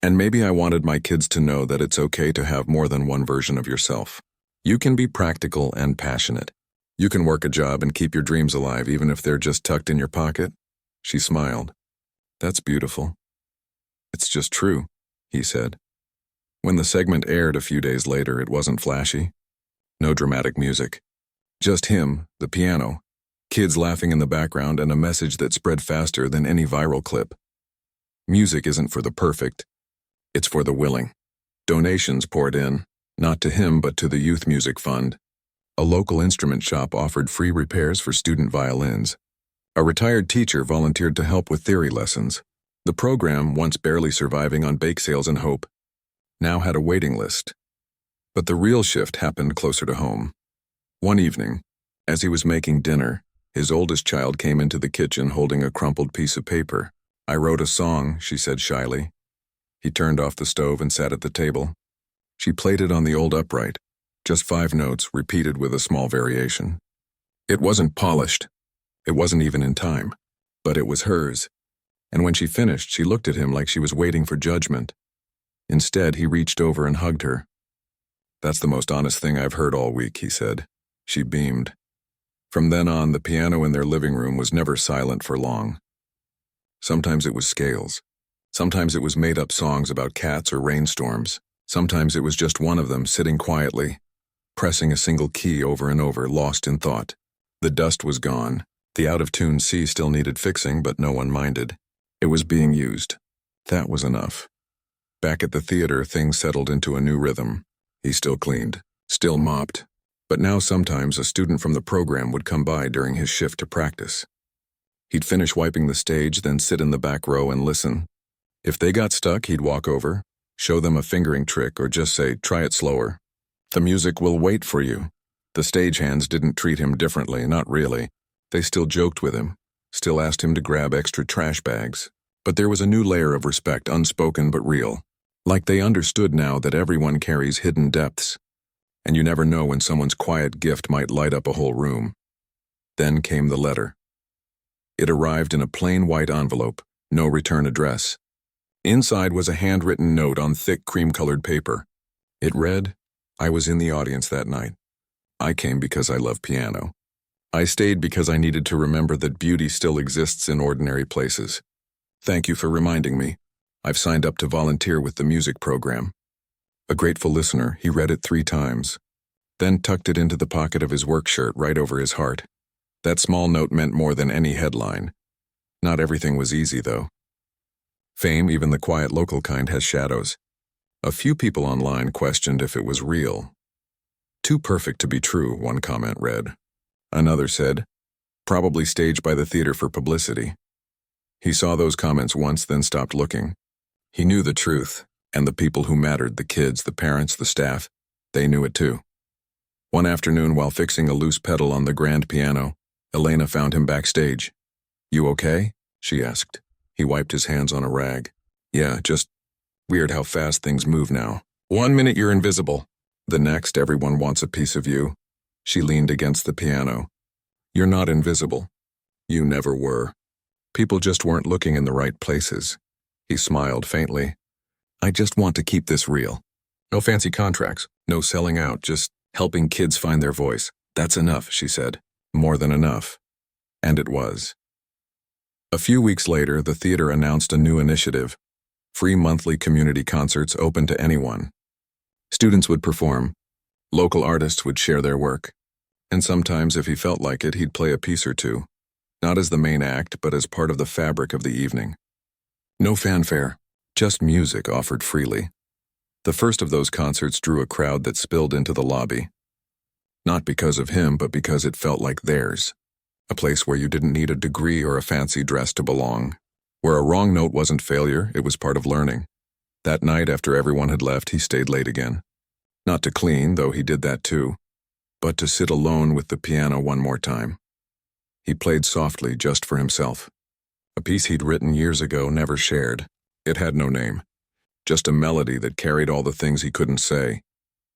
And maybe I wanted my kids to know that it's okay to have more than one version of yourself. You can be practical and passionate. You can work a job and keep your dreams alive even if they're just tucked in your pocket." She smiled. "That's beautiful." "It's just true," he said. When the segment aired a few days later, it wasn't flashy. No dramatic music. Just him, the piano, kids laughing in the background, and a message that spread faster than any viral clip. Music isn't for the perfect, it's for the willing. Donations poured in, not to him but to the Youth Music Fund. A local instrument shop offered free repairs for student violins. A retired teacher volunteered to help with theory lessons. The program, once barely surviving on bake sales and hope, now had a waiting list. But the real shift happened closer to home. One evening, as he was making dinner, his oldest child came into the kitchen holding a crumpled piece of paper. "I wrote a song," she said shyly. He turned off the stove and sat at the table. She played it on the old upright, just 5 notes repeated with a small variation. It wasn't polished. It wasn't even in time. But it was hers. And when she finished, she looked at him like she was waiting for judgment. Instead, he reached over and hugged her. "That's the most honest thing I've heard all week," he said. She beamed. From then on, the piano in their living room was never silent for long. Sometimes it was scales. Sometimes it was made-up songs about cats or rainstorms. Sometimes it was just one of them sitting quietly, pressing a single key over and over, lost in thought. The dust was gone. The out-of-tune C still needed fixing, but no one minded. It was being used. That was enough. Back at the theater, things settled into a new rhythm. He still cleaned, still mopped. But now sometimes a student from the program would come by during his shift to practice. He'd finish wiping the stage, then sit in the back row and listen. If they got stuck, he'd walk over, show them a fingering trick, or just say, "Try it slower. The music will wait for you." The stagehands didn't treat him differently, not really. They still joked with him, still asked him to grab extra trash bags. But there was a new layer of respect, unspoken but real. Like they understood now that everyone carries hidden depths, and you never know when someone's quiet gift might light up a whole room. Then came the letter. It arrived in a plain white envelope, no return address. Inside was a handwritten note on thick cream-colored paper. It read, "I was in the audience that night. I came because I love piano. I stayed because I needed to remember that beauty still exists in ordinary places. Thank you for reminding me. I've signed up to volunteer with the music program." A grateful listener, he read it 3 times, then tucked it into the pocket of his work shirt right over his heart. That small note meant more than any headline. Not everything was easy, though. Fame, even the quiet local kind, has shadows. A few people online questioned if it was real. "Too perfect to be true," one comment read. Another said, "Probably staged by the theater for publicity." He saw those comments once, then stopped looking. He knew the truth, and the people who mattered, the kids, the parents, the staff, they knew it too. One afternoon, while fixing a loose pedal on the grand piano, Elena found him backstage. "You okay?" she asked. He wiped his hands on a rag. "Yeah, just weird how fast things move now. 1 minute you're invisible. The next, everyone wants a piece of you." She leaned against the piano. "You're not invisible. You never were. People just weren't looking in the right places." He smiled faintly. "I just want to keep this real. No fancy contracts, no selling out, just helping kids find their voice. That's enough," she said. More than enough. And it was. A few weeks later, the theater announced a new initiative. Free monthly community concerts open to anyone. Students would perform. Local artists would share their work. And sometimes, if he felt like it, he'd play a piece or two. Not as the main act, but as part of the fabric of the evening. No fanfare, just music offered freely. The first of those concerts drew a crowd that spilled into the lobby. Not because of him, but because it felt like theirs. A place where you didn't need a degree or a fancy dress to belong. Where a wrong note wasn't failure, it was part of learning. That night, after everyone had left, he stayed late again. Not to clean, though he did that too, but to sit alone with the piano one more time. He played softly just for himself. A piece he'd written years ago, never shared. It had no name. Just a melody that carried all the things he couldn't say.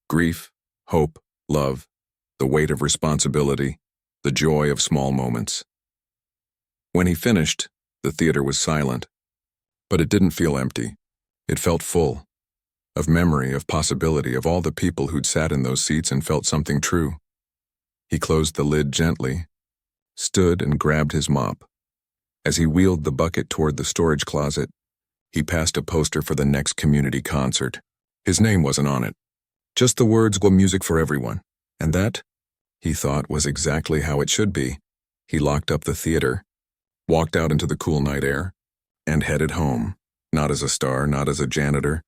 Grief, hope, love, the weight of responsibility, the joy of small moments. When he finished, the theater was silent. But it didn't feel empty. It felt full. Of memory, of possibility, of all the people who'd sat in those seats and felt something true. He closed the lid gently, stood and grabbed his mop. As he wheeled the bucket toward the storage closet, he passed a poster for the next community concert. His name wasn't on it. Just the words, "Go music for everyone." And that, he thought, was exactly how it should be. He locked up the theater, walked out into the cool night air, and headed home. Not as a star, not as a janitor,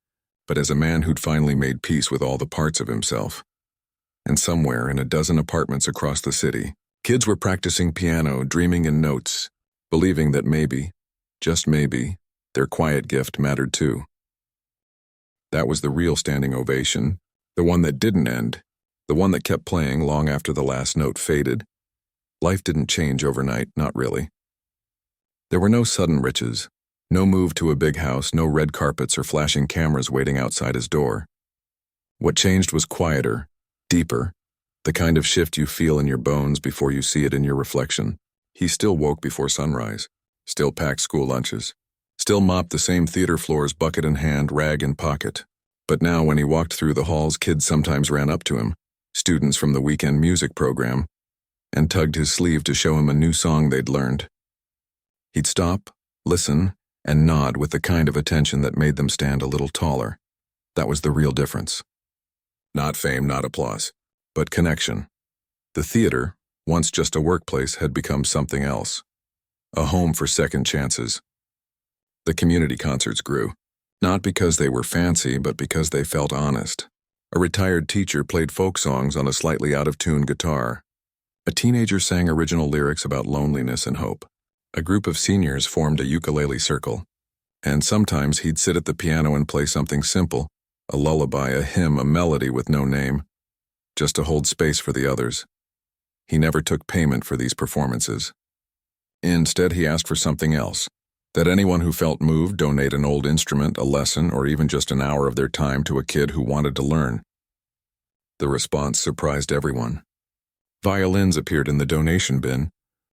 but as a man who'd finally made peace with all the parts of himself. And somewhere in a dozen apartments across the city, kids were practicing piano, dreaming in notes, believing that maybe, just maybe, their quiet gift mattered too. That was the real standing ovation, the one that didn't end, the one that kept playing long after the last note faded. Life didn't change overnight, not really. There were no sudden riches, no move to a big house, no red carpets or flashing cameras waiting outside his door. What changed was quieter, deeper, the kind of shift you feel in your bones before you see it in your reflection. He still woke before sunrise, still packed school lunches, still mopped the same theater floors, bucket in hand, rag in pocket. But now when he walked through the halls, kids sometimes ran up to him, students from the weekend music program, and tugged his sleeve to show him a new song they'd learned. He'd stop, listen, and nod with the kind of attention that made them stand a little taller. That was the real difference. Not fame, not applause, but connection. The theater, once just a workplace, had become something else. A home for second chances. The community concerts grew, not because they were fancy, but because they felt honest. A retired teacher played folk songs on a slightly out-of-tune guitar. A teenager sang original lyrics about loneliness and hope. A group of seniors formed a ukulele circle, and sometimes he'd sit at the piano and play something simple, a lullaby, a hymn, a melody with no name, just to hold space for the others. He never took payment for these performances. Instead, he asked for something else, that anyone who felt moved donate an old instrument, a lesson, or even just an hour of their time to a kid who wanted to learn. The response surprised everyone. Violins appeared in the donation bin.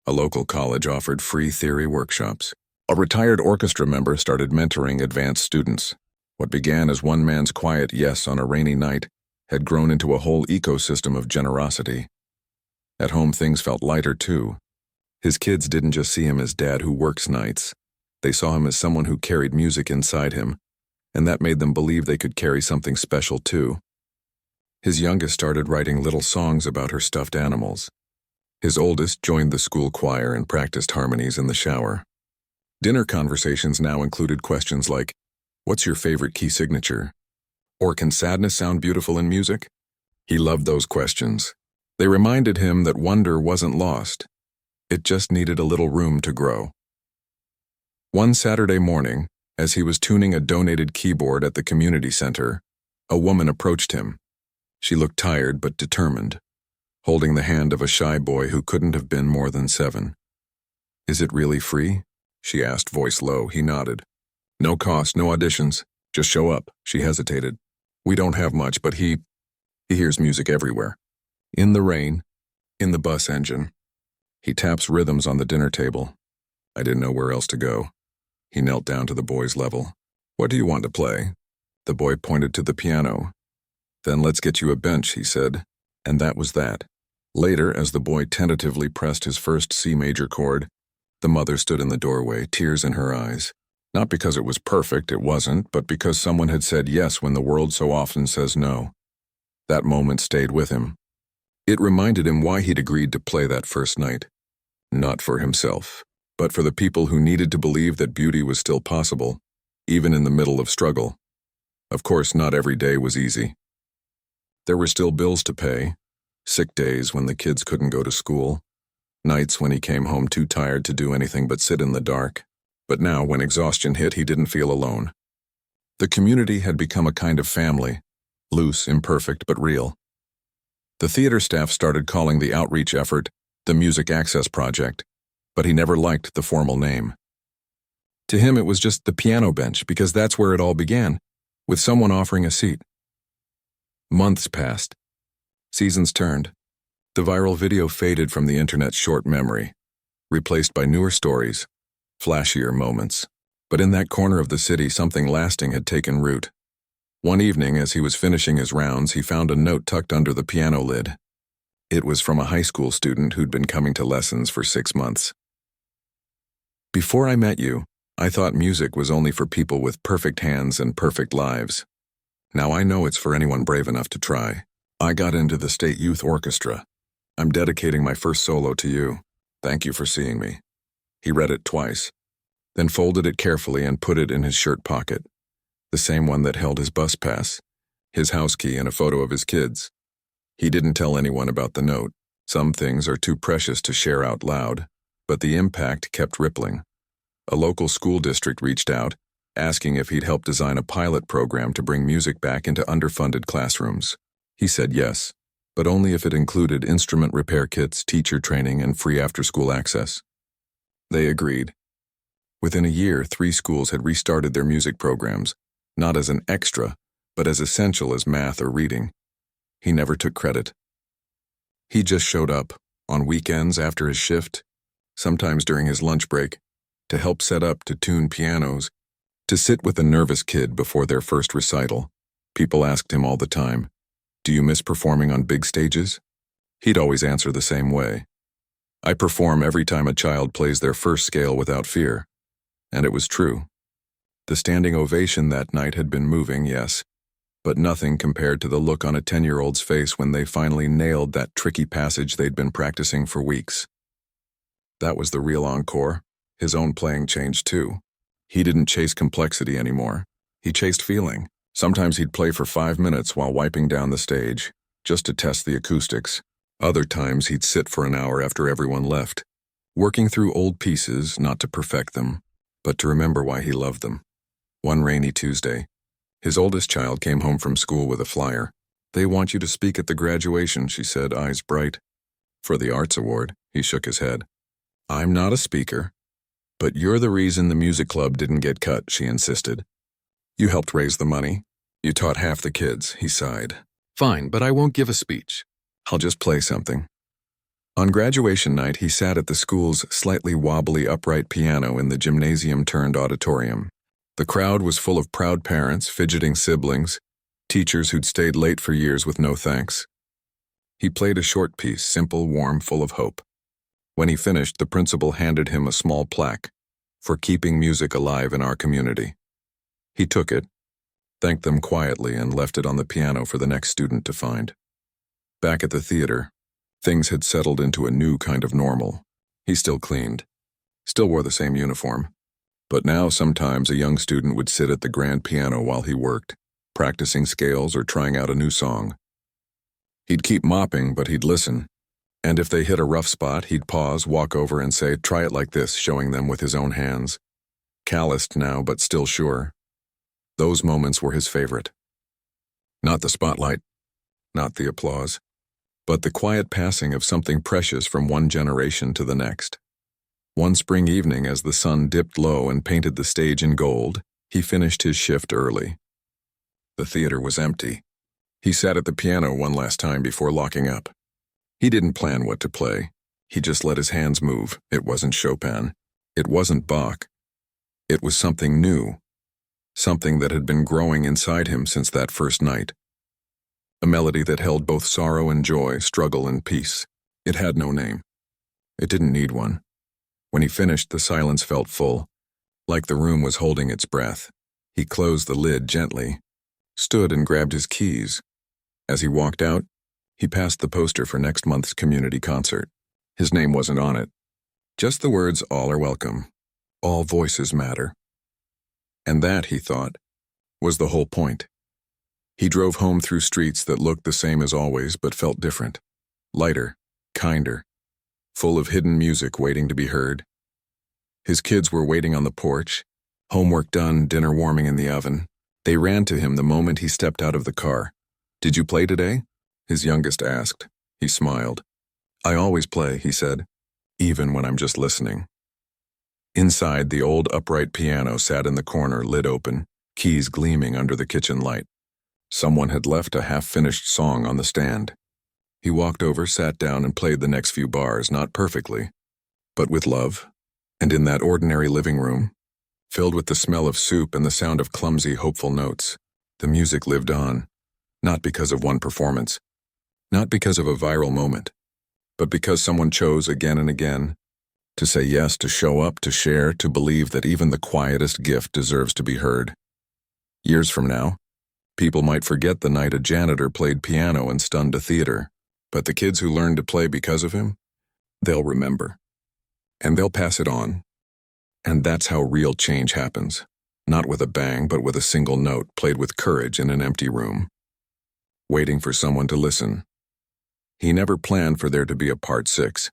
A local college offered free theory workshops. A retired orchestra member started mentoring advanced students. What began as one man's quiet yes on a rainy night had grown into a whole ecosystem of generosity. At home, things felt lighter too. His kids didn't just see him as dad who works nights. They saw him as someone who carried music inside him, and that made them believe they could carry something special too. His youngest started writing little songs about her stuffed animals. His oldest joined the school choir and practiced harmonies in the shower. Dinner conversations now included questions like, "What's your favorite key signature?" Or, "Can sadness sound beautiful in music?" He loved those questions. They reminded him that wonder wasn't lost. It just needed a little room to grow. One Saturday morning, as he was tuning a donated keyboard at the community center, a woman approached him. She looked tired but determined, holding the hand of a shy boy who couldn't have been more than 7. "Is it really free?" she asked, voice low. He nodded. "No cost, no auditions. Just show up." She hesitated. "We don't have much, but he hears music everywhere. In the rain, in the bus engine. He taps rhythms on the dinner table." I didn't know where else to go. He knelt down to the boy's level. "What do you want to play?" The boy pointed to the piano. "Then let's get you a bench," he said. And that was that. Later, as the boy tentatively pressed his first C major chord, the mother stood in the doorway, tears in her eyes. Not because it was perfect, it wasn't, but because someone had said yes when the world so often says no. That moment stayed with him. It reminded him why he'd agreed to play that first night. Not for himself, but for the people who needed to believe that beauty was still possible, even in the middle of struggle. Of course, not every day was easy. There were still bills to pay, sick days when the kids couldn't go to school, nights when he came home too tired to do anything but sit in the dark. But now, when exhaustion hit, he didn't feel alone. The community had become a kind of family, loose, imperfect, but real. The theater staff started calling the outreach effort the Music Access Project, but he never liked the formal name. To him, it was just the piano bench, because that's where it all began, with someone offering a seat. Months passed. Seasons turned. The viral video faded from the internet's short memory, replaced by newer stories, flashier moments. But in that corner of the city, something lasting had taken root. One evening, as he was finishing his rounds, he found a note tucked under the piano lid. It was from a high school student who'd been coming to lessons for 6 months. "Before I met you, I thought music was only for people with perfect hands and perfect lives. Now I know it's for anyone brave enough to try. I got into the state youth orchestra. I'm dedicating my first solo to you. Thank you for seeing me." He read it twice. then folded it carefully and put it in his shirt pocket, the same one that held his bus pass, his house key, and a photo of his kids. He didn't tell anyone about the note. Some things are too precious to share out loud, but the impact kept rippling. A local school district reached out, asking if he'd help design a pilot program to bring music back into underfunded classrooms. He said yes, but only if it included instrument repair kits, teacher training, and free after-school access. They agreed. Within a year, 3 schools had restarted their music programs, not as an extra, but as essential as math or reading. He never took credit. He just showed up, on weekends after his shift, sometimes during his lunch break, to help set up, to tune pianos, to sit with a nervous kid before their first recital. People asked him all the time, "Do you miss performing on big stages?" He'd always answer the same way. "I perform every time a child plays their first scale without fear." And it was true. The standing ovation that night had been moving, yes, but nothing compared to the look on a 10-year-old's face when they finally nailed that tricky passage they'd been practicing for weeks. That was the real encore. His own playing changed too. He didn't chase complexity anymore. He chased feeling. Sometimes he'd play for 5 minutes while wiping down the stage, just to test the acoustics. Other times he'd sit for an hour after everyone left, working through old pieces, not to perfect them, but to remember why he loved them. One rainy Tuesday, his oldest child came home from school with a flyer. "They want you to speak at the graduation," she said, eyes bright. "For the Arts Award," he shook his head. "I'm not a speaker." "But you're the reason the music club didn't get cut," she insisted. "You helped raise the money. You taught half the kids," he sighed. "Fine, but I won't give a speech. I'll just play something." On graduation night, he sat at the school's slightly wobbly upright piano in the gymnasium-turned-auditorium. The crowd was full of proud parents, fidgeting siblings, teachers who'd stayed late for years with no thanks. He played a short piece, simple, warm, full of hope. When he finished, the principal handed him a small plaque for keeping music alive in our community. He took it, thanked them quietly, and left it on the piano for the next student to find. Back at the theater, things had settled into a new kind of normal. He still cleaned, still wore the same uniform. But now sometimes a young student would sit at the grand piano while he worked, practicing scales or trying out a new song. He'd keep mopping, but he'd listen. And if they hit a rough spot, he'd pause, walk over, and say, "Try it like this," showing them with his own hands. Calloused now, but still sure. Those moments were his favorite. Not the spotlight, not the applause, but the quiet passing of something precious from one generation to the next. One spring evening, as the sun dipped low and painted the stage in gold, he finished his shift early. The theater was empty. He sat at the piano one last time before locking up. He didn't plan what to play. He just let his hands move. It wasn't Chopin. It wasn't Bach. It was something new. Something that had been growing inside him since that first night. A melody that held both sorrow and joy, struggle and peace. It had no name. It didn't need one. When he finished, the silence felt full, like the room was holding its breath. He closed the lid gently, stood and grabbed his keys. As he walked out, he passed the poster for next month's community concert. His name wasn't on it. Just the words, "All are welcome. All voices matter." And that, he thought, was the whole point. He drove home through streets that looked the same as always but felt different. Lighter, kinder, full of hidden music waiting to be heard. His kids were waiting on the porch, homework done, dinner warming in the oven. They ran to him the moment he stepped out of the car. "Did you play today?" his youngest asked. He smiled. "I always play," he said, "even when I'm just listening." Inside, the old upright piano sat in the corner, lid open, keys gleaming under the kitchen light. Someone had left a half-finished song on the stand. He walked over, sat down, and played the next few bars, not perfectly, but with love. And in that ordinary living room, filled with the smell of soup and the sound of clumsy, hopeful notes, the music lived on, not because of one performance, not because of a viral moment, but because someone chose again and again to say yes, to show up, to share, to believe that even the quietest gift deserves to be heard. Years from now, people might forget the night a janitor played piano and stunned a theater, but the kids who learned to play because of him, they'll remember. And they'll pass it on. And that's how real change happens. Not with a bang, but with a single note played with courage in an empty room, waiting for someone to listen. He never planned for there to be a part 6.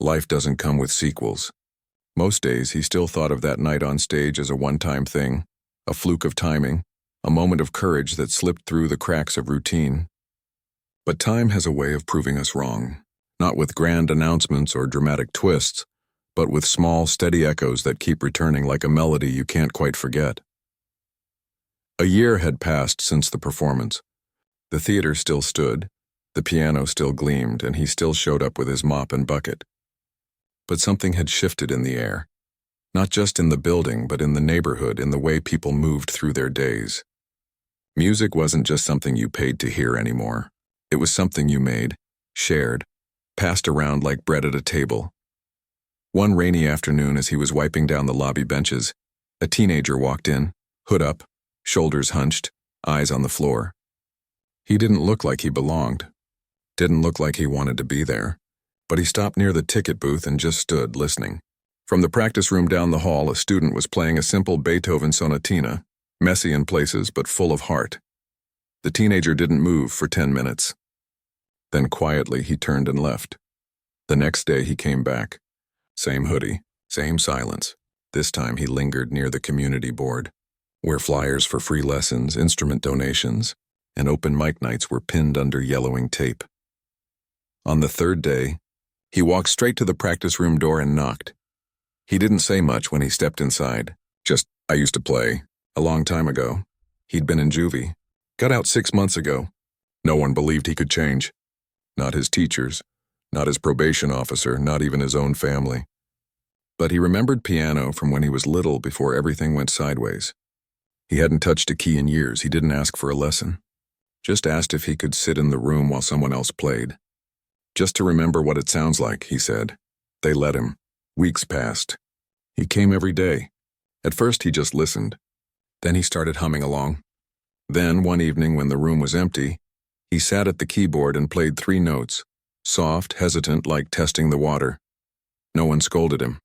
Life doesn't come with sequels. Most days, he still thought of that night on stage as a one-time thing, a fluke of timing, a moment of courage that slipped through the cracks of routine. But time has a way of proving us wrong, not with grand announcements or dramatic twists, but with small, steady echoes that keep returning like a melody you can't quite forget. A year had passed since the performance. The theater still stood, the piano still gleamed, and he still showed up with his mop and bucket. But something had shifted in the air, not just in the building, but in the neighborhood, in the way people moved through their days. Music wasn't just something you paid to hear anymore. It was something you made, shared, passed around like bread at a table. One rainy afternoon, as he was wiping down the lobby benches, a teenager walked in, hood up, shoulders hunched, eyes on the floor. He didn't look like he belonged, didn't look like he wanted to be there, but he stopped near the ticket booth and just stood listening. From the practice room down the hall, a student was playing a simple Beethoven sonatina, messy in places but full of heart. The teenager didn't move for 10 minutes. Then quietly he turned and left. The next day he came back. Same hoodie, same silence. This time he lingered near the community board, where flyers for free lessons, instrument donations, and open mic nights were pinned under yellowing tape. On the third day, he walked straight to the practice room door and knocked. He didn't say much when he stepped inside. Just, "I used to play. A long time ago." He'd been in juvie. Got out 6 months ago. No one believed he could change. Not his teachers, not his probation officer, not even his own family. But he remembered piano from when he was little, before everything went sideways. He hadn't touched a key in years. He didn't ask for a lesson. Just asked if he could sit in the room while someone else played. "Just to remember what it sounds like," he said. They let him. Weeks passed. He came every day. At first he just listened. Then he started humming along. Then, one evening when the room was empty, he sat at the keyboard and played 3 notes, soft, hesitant, like testing the water. No one scolded him.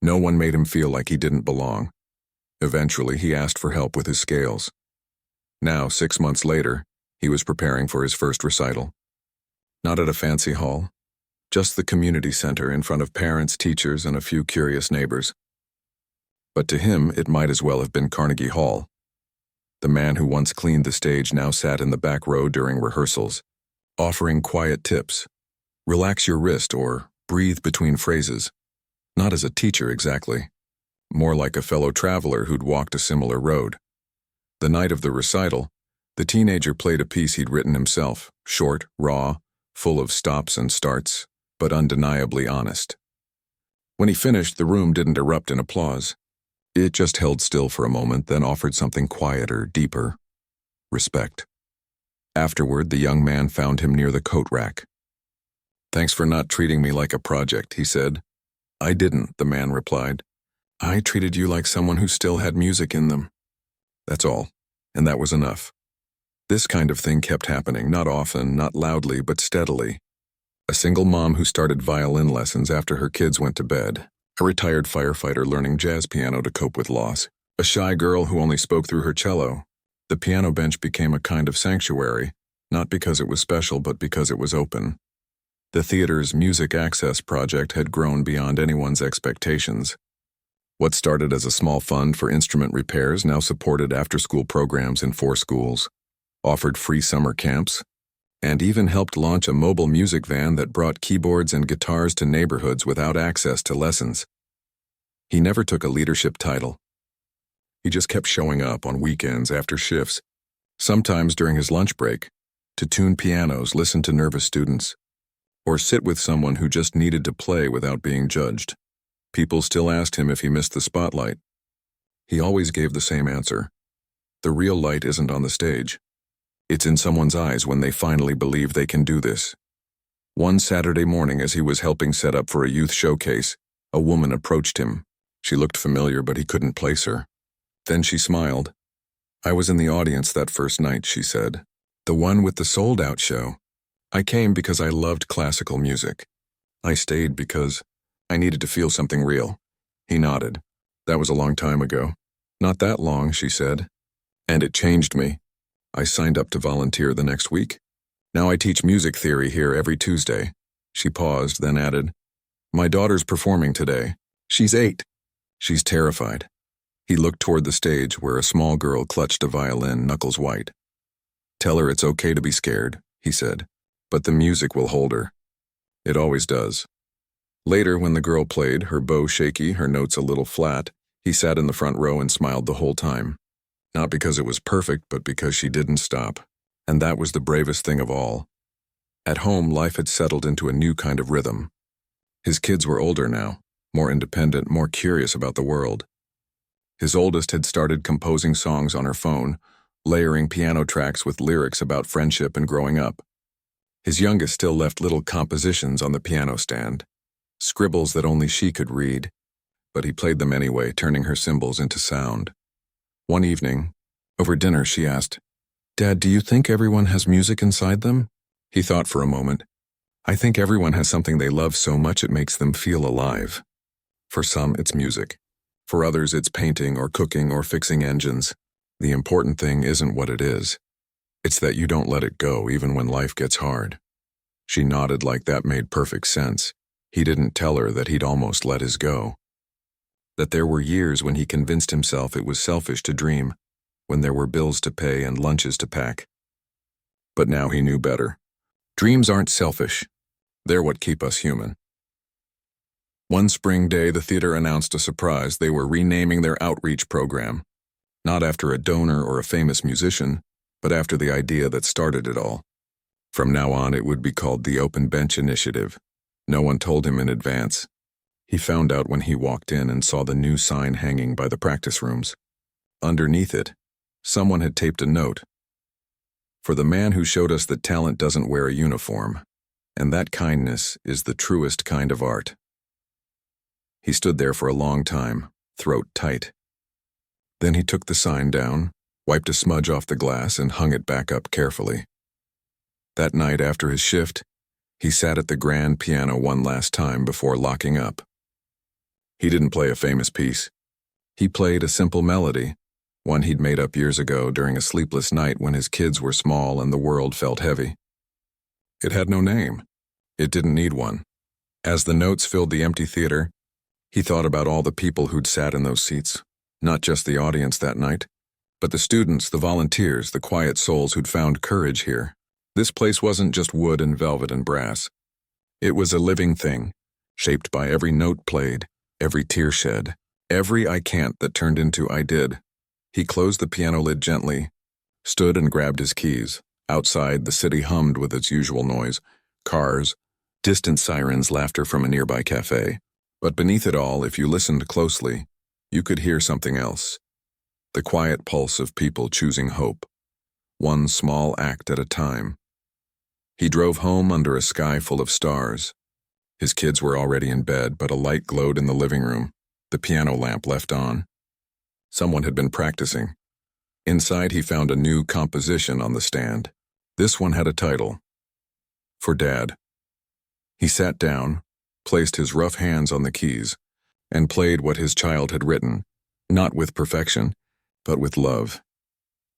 No one made him feel like he didn't belong. Eventually, he asked for help with his scales. Now, 6 months later, he was preparing for his first recital. Not at a fancy hall, just the community center in front of parents, teachers, and a few curious neighbors. But to him, it might as well have been Carnegie Hall. The man who once cleaned the stage now sat in the back row during rehearsals, offering quiet tips. Relax your wrist or breathe between phrases. Not as a teacher exactly, more like a fellow traveler who'd walked a similar road. The night of the recital, the teenager played a piece he'd written himself, short, raw, full of stops and starts, but undeniably honest. When he finished, the room didn't erupt in applause. It just held still for a moment, then offered something quieter, deeper: respect. Afterward, the young man found him near the coat rack. "Thanks for not treating me like a project," he said. "I didn't," the man replied. "I treated you like someone who still had music in them. That's all, and that was enough." This kind of thing kept happening, not often, not loudly, but steadily. A single mom who started violin lessons after her kids went to bed. A retired firefighter learning jazz piano to cope with loss. A shy girl who only spoke through her cello. The piano bench became a kind of sanctuary, not because it was special, but because it was open. The theater's Music Access project had grown beyond anyone's expectations. What started as a small fund for instrument repairs now supported after-school programs in 4 schools, offered free summer camps, and even helped launch a mobile music van that brought keyboards and guitars to neighborhoods without access to lessons. He never took a leadership title. He just kept showing up on weekends after shifts, sometimes during his lunch break, to tune pianos, listen to nervous students, or sit with someone who just needed to play without being judged. People still asked him if he missed the spotlight. He always gave the same answer: the real light isn't on the stage. It's in someone's eyes when they finally believe they can do this. One Saturday morning, as he was helping set up for a youth showcase, a woman approached him. She looked familiar, but he couldn't place her. Then she smiled. "I was in the audience that first night," she said. "The one with the sold-out show. I came because I loved classical music. I stayed because I needed to feel something real." He nodded. That was a long time ago. Not that long, she said. And it changed me. I signed up to volunteer the next week. Now I teach music theory here every Tuesday. She paused, then added, My daughter's performing today. She's 8. She's terrified. He looked toward the stage where a small girl clutched a violin, knuckles white. Tell her it's okay to be scared, he said, but the music will hold her. It always does. Later, when the girl played, her bow shaky, her notes a little flat, he sat in the front row and smiled the whole time. Not because it was perfect, but because she didn't stop. And that was the bravest thing of all. At home, life had settled into a new kind of rhythm. His kids were older now, more independent, more curious about the world. His oldest had started composing songs on her phone, layering piano tracks with lyrics about friendship and growing up. His youngest still left little compositions on the piano stand, scribbles that only she could read, but he played them anyway, turning her symbols into sound. One evening, over dinner, she asked, Dad, do you think everyone has music inside them? He thought for a moment. I think everyone has something they love so much it makes them feel alive. For some, it's music. For others, it's painting or cooking or fixing engines. The important thing isn't what it is. It's that you don't let it go even when life gets hard. She nodded like that made perfect sense. He didn't tell her that he'd almost let his go. That there were years when he convinced himself it was selfish to dream, when there were bills to pay and lunches to pack. But now he knew better. Dreams aren't selfish. They're what keep us human. One spring day, the theater announced a surprise. They were renaming their outreach program. Not after a donor or a famous musician, but after the idea that started it all. From now on, it would be called the Open Bench Initiative. No one told him in advance. He found out when he walked in and saw the new sign hanging by the practice rooms. Underneath it, someone had taped a note. For the man who showed us that talent doesn't wear a uniform, and that kindness is the truest kind of art. He stood there for a long time, throat tight. Then he took the sign down, wiped a smudge off the glass, and hung it back up carefully. That night after his shift, he sat at the grand piano one last time before locking up. He didn't play a famous piece. He played a simple melody, one he'd made up years ago during a sleepless night when his kids were small and the world felt heavy. It had no name. It didn't need one. As the notes filled the empty theater, he thought about all the people who'd sat in those seats, not just the audience that night, but the students, the volunteers, the quiet souls who'd found courage here. This place wasn't just wood and velvet and brass. It was a living thing, shaped by every note played, every tear shed, every I can't that turned into I did. He closed the piano lid gently, stood and grabbed his keys. Outside, the city hummed with its usual noise, cars, distant sirens, laughter from a nearby cafe. But beneath it all, if you listened closely, you could hear something else. The quiet pulse of people choosing hope, one small act at a time. He drove home under a sky full of stars. His kids were already in bed, but a light glowed in the living room, the piano lamp left on. Someone had been practicing. Inside, he found a new composition on the stand. This one had a title, For Dad. He sat down, placed his rough hands on the keys, and played what his child had written, not with perfection, but with love.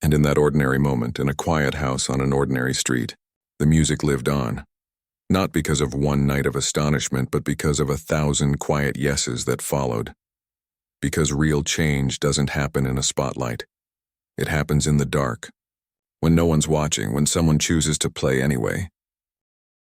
And in that ordinary moment, in a quiet house on an ordinary street, the music lived on. Not because of one night of astonishment, but because of 1,000 quiet yeses that followed. Because real change doesn't happen in a spotlight. It happens in the dark. When no one's watching, when someone chooses to play anyway.